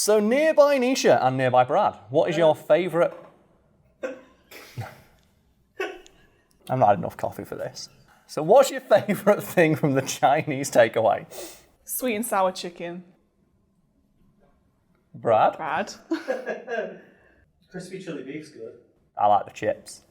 So nearby Nisha and nearby Brad, what is your favourite... I've not had enough coffee for this. So what's your favourite thing from the Chinese takeaway? Sweet and sour chicken. Brad? Crispy chili beef's good. I like the chips.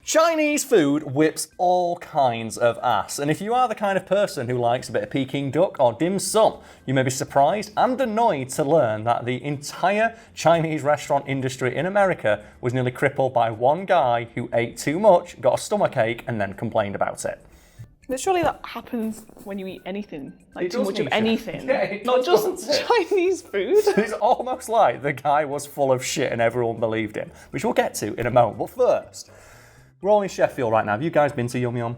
Chinese food whips all kinds of ass, and if you are the kind of person who likes a bit of Peking duck or dim sum, you may be surprised and annoyed to learn that the entire Chinese restaurant industry in America was nearly crippled by one guy who ate too much, got a stomachache, and then complained about it. But surely that happens when you eat anything, like It too does, much of Nisha. anything, Yeah, it not does, just doesn't it? Chinese food. It's almost like the guy was full of shit and everyone believed him, which we'll get to in a moment. But first, we're all in Sheffield right now. Have you guys been to Yum Yum?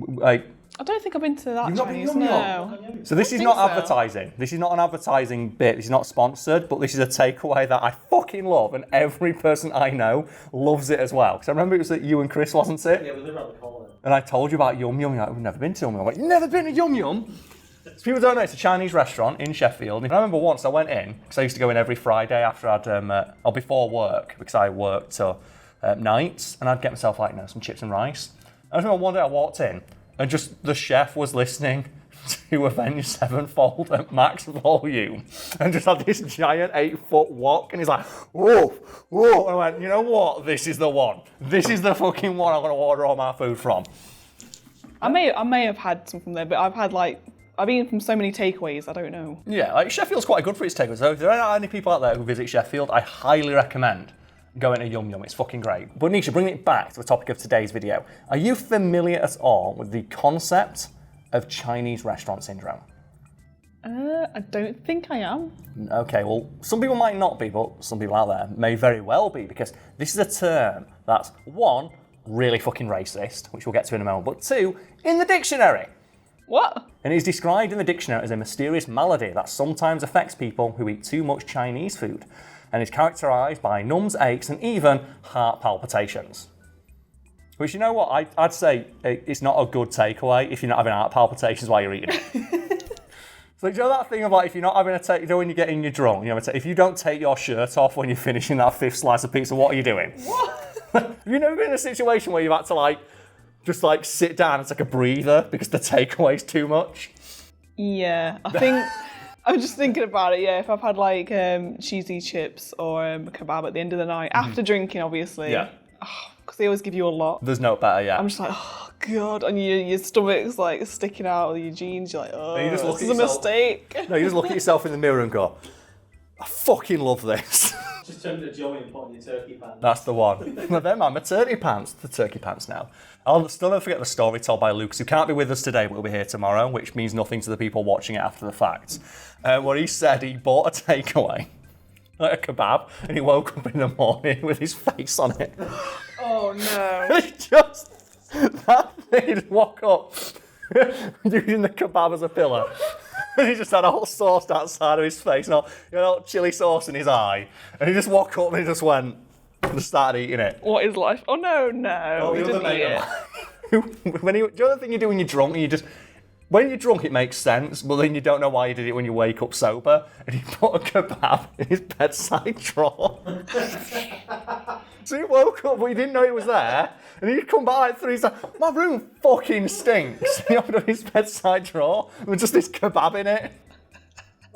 Like, I don't think I've been to that You've not been Chinese. Yum Yum? No. so this is think not so. advertising. This is not an advertising bit. This is not sponsored, but this is a takeaway that I fucking love, and every person I know loves it as well. Because I remember it was at you and Chris, wasn't it? Yeah, we live around the corner. And I told you about Yum Yum. You're like, we've never been to Yum Yum. I'm like, you've never been to Yum Yum? So people don't know, it's a Chinese restaurant in Sheffield. And I remember once I went in, because I used to go in every Friday after I'd, or before work, because I worked till nights, and I'd get myself like, some chips and rice. I remember one day I walked in, and just the chef was listening to Avenged Sevenfold at max volume, and just had this giant 8-foot wok, and he's like, whoa, whoa. And I went, you know what? This is the one. This is the fucking one I'm going to order all my food from. I may have had some from there, but I've eaten from so many takeaways, I don't know. Yeah, like Sheffield's quite good for its takeaways. So if there are any people out there who visit Sheffield, I highly recommend going to Yum Yum. It's fucking great. But Nisha, bringing it back to the topic of today's video, are you familiar at all with the concept of Chinese restaurant syndrome? I don't think I am. Okay, well, some people might not be, but some people out there may very well be, because this is a term that's, one, really fucking racist, which we'll get to in a moment, but two, in the dictionary. What? And it is described in the dictionary as a mysterious malady that sometimes affects people who eat too much Chinese food, and is characterised by numbs, aches, and even heart palpitations. Which, you know what, I'd say it's not a good takeaway if you're not having heart palpitations while you're eating it. So do you know that thing of like, if you're not having a take, you know when you're getting your drunk, you know, if you don't take your shirt off when you're finishing that 5th slice of pizza, what are you doing? What? Have you never been in a situation where you've had to just sit down and take a breather because the takeaway's too much? Yeah, I think... I'm just thinking about it, yeah. If I've had cheesy chips or a kebab at the end of the night, after drinking, obviously. Yeah. Because they always give you a lot. There's no better, yeah. I'm just like, oh, God. And your stomach's sticking out of your jeans. You're like, oh, you just look this at is a yourself. mistake. No, you just look at yourself in the mirror and go, I fucking love this. Just turn to Joey and put on your turkey pants. That's the one. No, they're my maternity pants, the turkey pants now. I'll still never forget the story told by Lucas, who can't be with us today, but will be here tomorrow, which means nothing to the people watching it after the fact. Where he said he bought a takeaway, like a kebab, and he woke up in the morning with his face on it. Oh, no. It's just, that thing, he'd walk up using the kebab as a pillow. And he just had a whole sauce down the side of his face, and all chili sauce in his eye. And he just walked up and he just went, and just started eating it. What is life? Oh, no. We didn't eat it. Do you know the thing you do when you're drunk? When you're drunk, it makes sense, but then you don't know why you did it when you wake up sober. And he put a kebab in his bedside drawer. So he woke up, but he didn't know it was there. And he'd come back at 3, he's like, my room fucking stinks. He opened up his bedside drawer with just this kebab in it.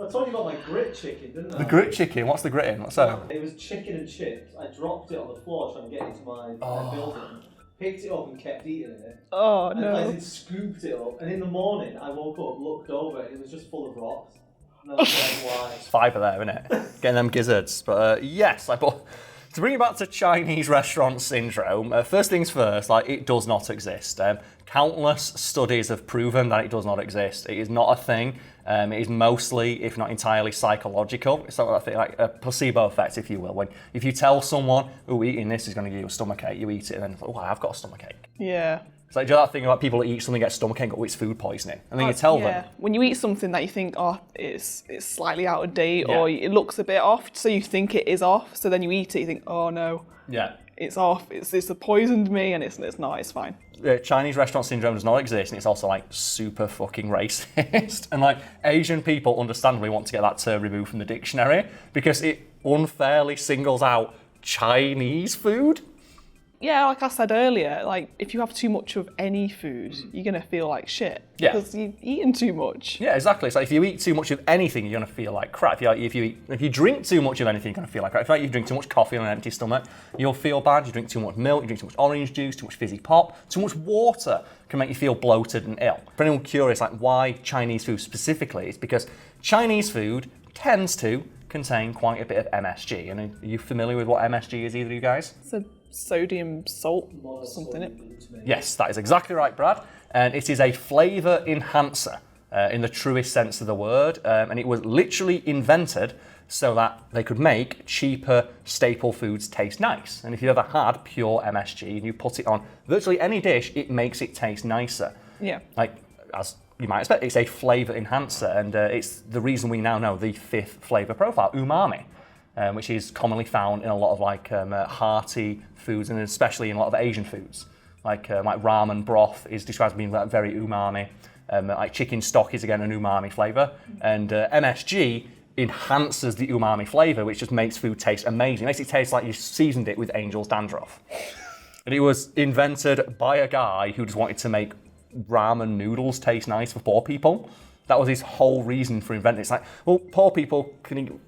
I told you about my grit chicken, didn't I? The grit chicken? What's the grit in? What's that? It was chicken and chips. I dropped it on the floor trying to get into my building. Picked it up and kept eating it. Oh, And no. I then scooped it up. And in the morning, I woke up, looked over, it was just full of rocks. And I was like, why? Fibre there, isn't it? Getting them gizzards. But yes, to bring it back to Chinese restaurant syndrome, first things first, it does not exist. Countless studies have proven that it does not exist. It is not a thing. It is mostly, if not entirely, psychological. It's sort of like a placebo effect, if you will. If you tell someone, oh, eating this is going to give you a stomachache, you eat it, and then, oh, I've got a stomachache. Yeah. It's like, do you know that thing about people that eat something, get stomachache, and go, oh, it's food poisoning? And then you tell them. When you eat something that you think, oh, it's slightly out of date, Yeah. or it looks a bit off, so you think it is off, so then you eat it, you think, oh, no. Yeah. it's off. It's poisoned me, and it's not. It's fine. Chinese restaurant syndrome does not exist, and it's also like super fucking racist. And like Asian people understandably want to get that term removed from the dictionary because it unfairly singles out Chinese food. Yeah, like I said earlier, like if you have too much of any food, you're gonna feel like shit because you've eaten too much. Yeah, exactly. So if you eat too much of anything, you're gonna feel like crap. If you drink too much of anything, you're gonna feel like crap. If you drink too much coffee on an empty stomach, you'll feel bad. You drink too much milk, you drink too much orange juice, too much fizzy pop, too much water can make you feel bloated and ill. For anyone curious, like why Chinese food specifically, it's because Chinese food tends to contain quite a bit of MSG. And are you familiar with what MSG is, either of you guys? It's a sodium salt or something. Yes, that is exactly right, Brad. And it is a flavour enhancer in the truest sense of the word. And it was literally invented so that they could make cheaper staple foods taste nice. And if you ever had pure MSG and you put it on virtually any dish, it makes it taste nicer. Yeah. Like, as you might expect, it's a flavour enhancer. And it's the reason we now know the fifth flavour profile, umami. Which is commonly found in a lot of like hearty foods, and especially in a lot of Asian foods. Like ramen broth is described as being like very umami. Like chicken stock is again an umami flavour, and MSG enhances the umami flavour, which just makes food taste amazing. It makes it taste like you seasoned it with angel's dandruff. And it was invented by a guy who just wanted to make ramen noodles taste nice for poor people. That was his whole reason for inventing it. It's like, well, poor people,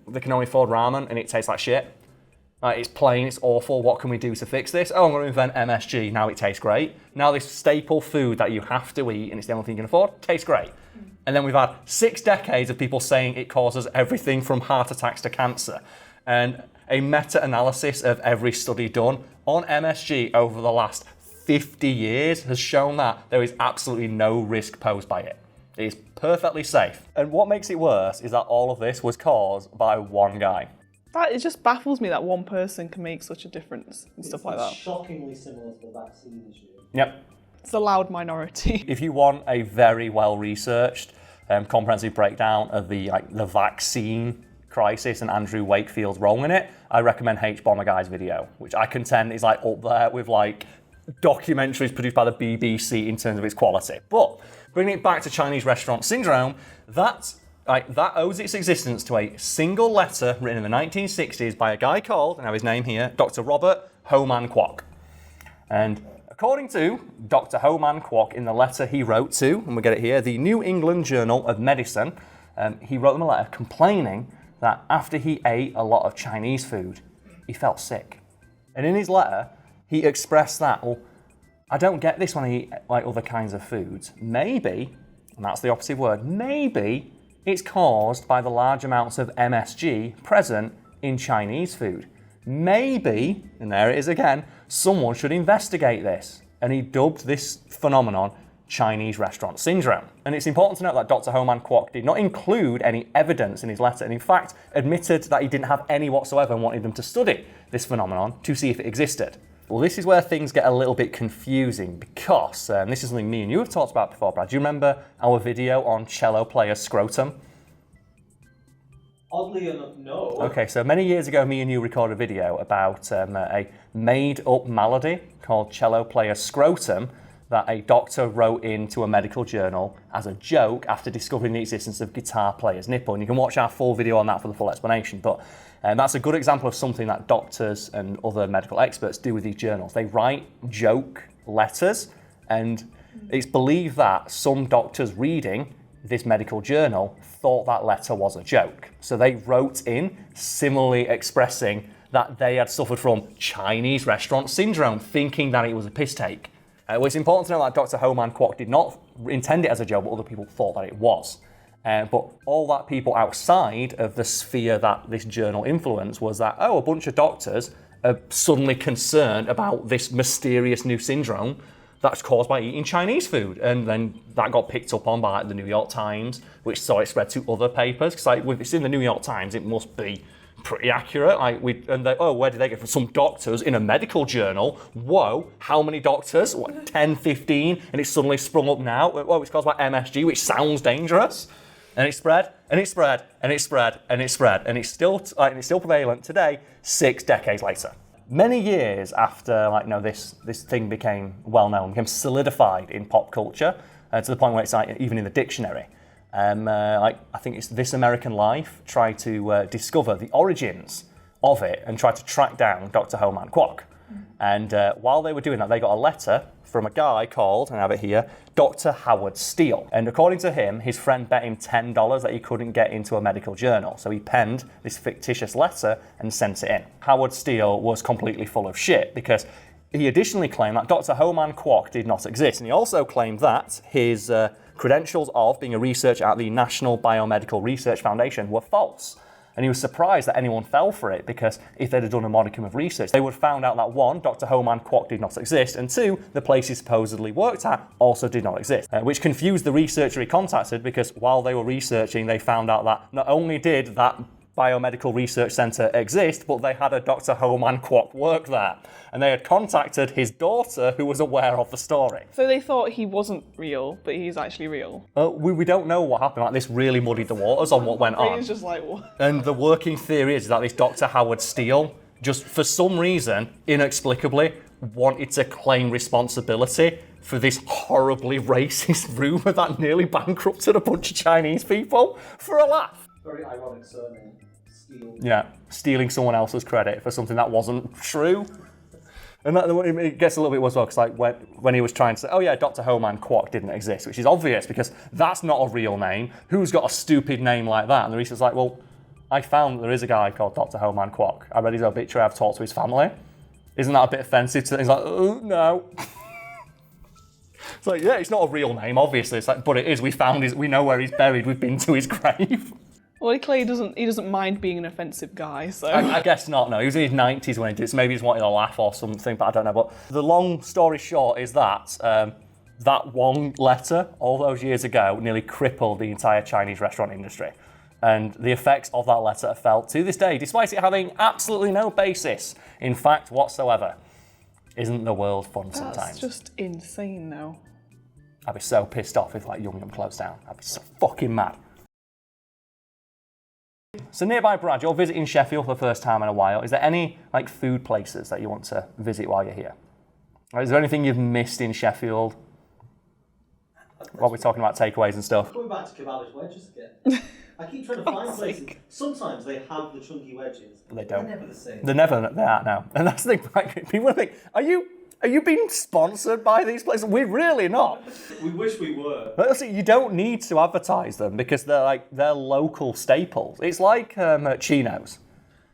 they can only afford ramen and it tastes like shit. Like, it's plain, it's awful, what can we do to fix this? Oh, I'm going to invent MSG, now it tastes great. Now this staple food that you have to eat and it's the only thing you can afford, tastes great. And then we've had 6 decades of people saying it causes everything from heart attacks to cancer. And a meta-analysis of every study done on MSG over the last 50 years has shown that there is absolutely no risk posed by it. It is perfectly safe. And what makes it worse is that all of this was caused by one guy. It just baffles me that one person can make such a difference and stuff like that. It's shockingly similar to the vaccine issue. Yep. It's a loud minority. If you want a very well-researched, comprehensive breakdown of the vaccine crisis and Andrew Wakefield's role in it, I recommend H-Bomber Guy's video, which I contend is like up there with like documentaries produced by the BBC in terms of its quality. But bringing it back to Chinese restaurant syndrome, that owes its existence to a single letter written in the 1960s by a guy called, and I have his name here, Dr. Robert Ho-Man Kwok. And according to Dr. Ho-Man Kwok, in the letter he wrote to, and we get it here, the New England Journal of Medicine, he wrote them a letter complaining that after he ate a lot of Chinese food, he felt sick. And in his letter, he expressed that, well, I don't get this when I eat like other kinds of foods. Maybe, and that's the opposite word, maybe it's caused by the large amounts of MSG present in Chinese food. Maybe, and there it is again, someone should investigate this. And he dubbed this phenomenon Chinese restaurant syndrome. And it's important to note that Dr. Ho-Man Kwok did not include any evidence in his letter, and in fact admitted that he didn't have any whatsoever and wanted them to study this phenomenon to see if it existed. Well, this is where things get a little bit confusing because this is something me and you have talked about before, Brad. Do you remember our video on cello player scrotum? Oddly enough, no. Okay, so many years ago, me and you recorded a video about a made-up malady called cello player scrotum that a doctor wrote into a medical journal as a joke after discovering the existence of guitar player's nipple. And you can watch our full video on that for the full explanation. But that's a good example of something that doctors and other medical experts do with these journals. They write joke letters, and it's believed that some doctors reading this medical journal thought that letter was a joke. So they wrote in, similarly expressing that they had suffered from Chinese restaurant syndrome, thinking that it was a piss take. Well, it's important to know that Dr. Ho-Man Kwok did not intend it as a joke, but other people thought that it was. But all that people outside of the sphere that this journal influenced was that, a bunch of doctors are suddenly concerned about this mysterious new syndrome that's caused by eating Chinese food. And then that got picked up on by the New York Times, which saw it spread to other papers. Because if it's in the New York Times, it must be pretty accurate. Where did they get from? Some doctors in a medical journal. Whoa, how many doctors? 10, 15? And it's suddenly sprung up now. It's caused by MSG, which sounds dangerous. And it spread, and it spread, and it spread, and it spread, and it's still prevalent today, 6 decades later. Many years after, this thing became well known, became solidified in pop culture to the point where it's like even in the dictionary. I think it's This American Life tried to discover the origins of it and tried to track down Dr. Ho-Man Kwok. And while they were doing that, they got a letter from a guy called, and I have it here, Dr. Howard Steele. And according to him, his friend bet him $10 that he couldn't get into a medical journal. So he penned this fictitious letter and sent it in. Howard Steele was completely full of shit because he additionally claimed that Dr. Ho-Man Kwok did not exist. And he also claimed that his credentials of being a researcher at the National Biomedical Research Foundation were false. And he was surprised that anyone fell for it because if they'd have done a modicum of research, they would have found out that one, Dr. Ho-Man Kwok did not exist, and two, the place he supposedly worked at also did not exist, which confused the researcher he contacted because while they were researching, they found out that not only did that biomedical research centre exist, but they had a Dr. Ho-Man Kwok work there. And they had contacted his daughter who was aware of the story. So they thought he wasn't real, but he's actually real. We don't know what happened. This really muddied the waters on what went on. It's just like, what? And the working theory is that this Dr. Howard Steele, just for some reason, inexplicably, wanted to claim responsibility for this horribly racist rumour that nearly bankrupted a bunch of Chinese people for a laugh. Very ironic surname. Steele. Yeah, stealing someone else's credit for something that wasn't true. And that, it gets a little bit worse as well, because when he was trying to say, oh yeah, Dr. Ho-Man Kwok didn't exist, which is obvious because that's not a real name. Who's got a stupid name like that? And the researcher's like, well, I found there is a guy called Dr. Ho-Man Kwok. I read his obituary, I've talked to his family. Isn't that a bit offensive to them? He's like, oh, no. It's like, yeah, it's not a real name, obviously. It's like, but it is. We know where he's buried. We've been to his grave. Well, he clearly doesn't mind being an offensive guy, so... I guess not, no. He was in his 90s when he did it, so maybe he just wanted a laugh or something, but I don't know. But the long story short is that that one letter, all those years ago, nearly crippled the entire Chinese restaurant industry. And the effects of that letter are felt to this day, despite it having absolutely no basis in fact whatsoever. Isn't the world fun sometimes? That's just insane now. I'd be so pissed off if Yum Yum closed down. I'd be so fucking mad. So nearby Brad, you're visiting Sheffield for the first time in a while. Is there any food places that you want to visit while you're here? Or is there anything you've missed in Sheffield? While we're talking about takeaways and stuff. Coming back to Kebabish wedges again. I keep trying to find places. Sometimes they have the chunky wedges. But they don't. They're never the same. They are now. And that's the thing. People think, are you being sponsored by these places? We're really not. We wish we were. Listen, you don't need to advertise them because they're local staples. It's like Chinos.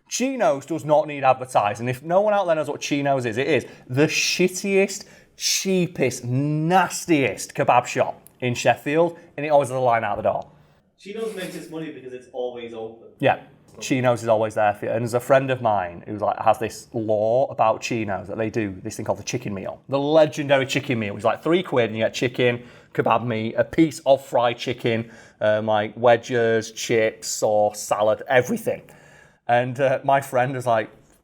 Chinos does not need advertising. If no one out there knows what Chinos is, it is the shittiest, cheapest, nastiest kebab shop in Sheffield, and it always has a line out the door. Chinos makes its money because it's always open. Yeah. Chinos is always there for you. And there's a friend of mine who has this law about Chinos that they do this thing called the chicken meal. The legendary chicken meal. It's like £3 and you get chicken, kebab meat, a piece of fried chicken, wedges, chips, sauce, salad, everything. And my friend has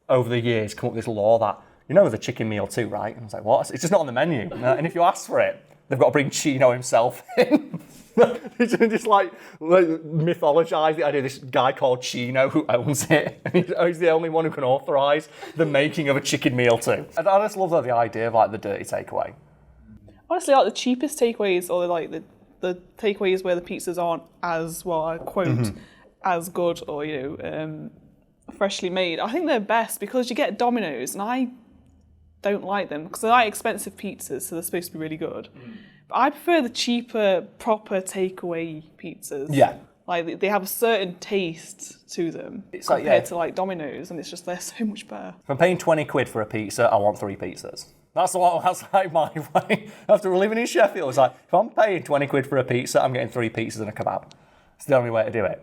over the years come up with this law that, there's a chicken meal too, right? And I was like, what? It's just not on the menu. And if you ask for it, they've got to bring Chino himself in. It's just mythologise the idea of this guy called Chino who owns it. And he's the only one who can authorise the making of a chicken meal too. And I just love the idea of the dirty takeaway. Honestly, the cheapest takeaways or the takeaways where the pizzas aren't as, well, I quote, as good or, freshly made. I think they're best because you get Domino's and I don't like them because they're expensive pizzas, so they're supposed to be really good. But I prefer the cheaper, proper takeaway pizzas. Yeah. They have a certain taste to them compared to Domino's, and it's just they're so much better. If I'm paying £20 for a pizza, I want 3 pizzas. That's my way. After living in Sheffield, it's if I'm paying £20 for a pizza, I'm getting 3 pizzas and a kebab. It's the only way to do it.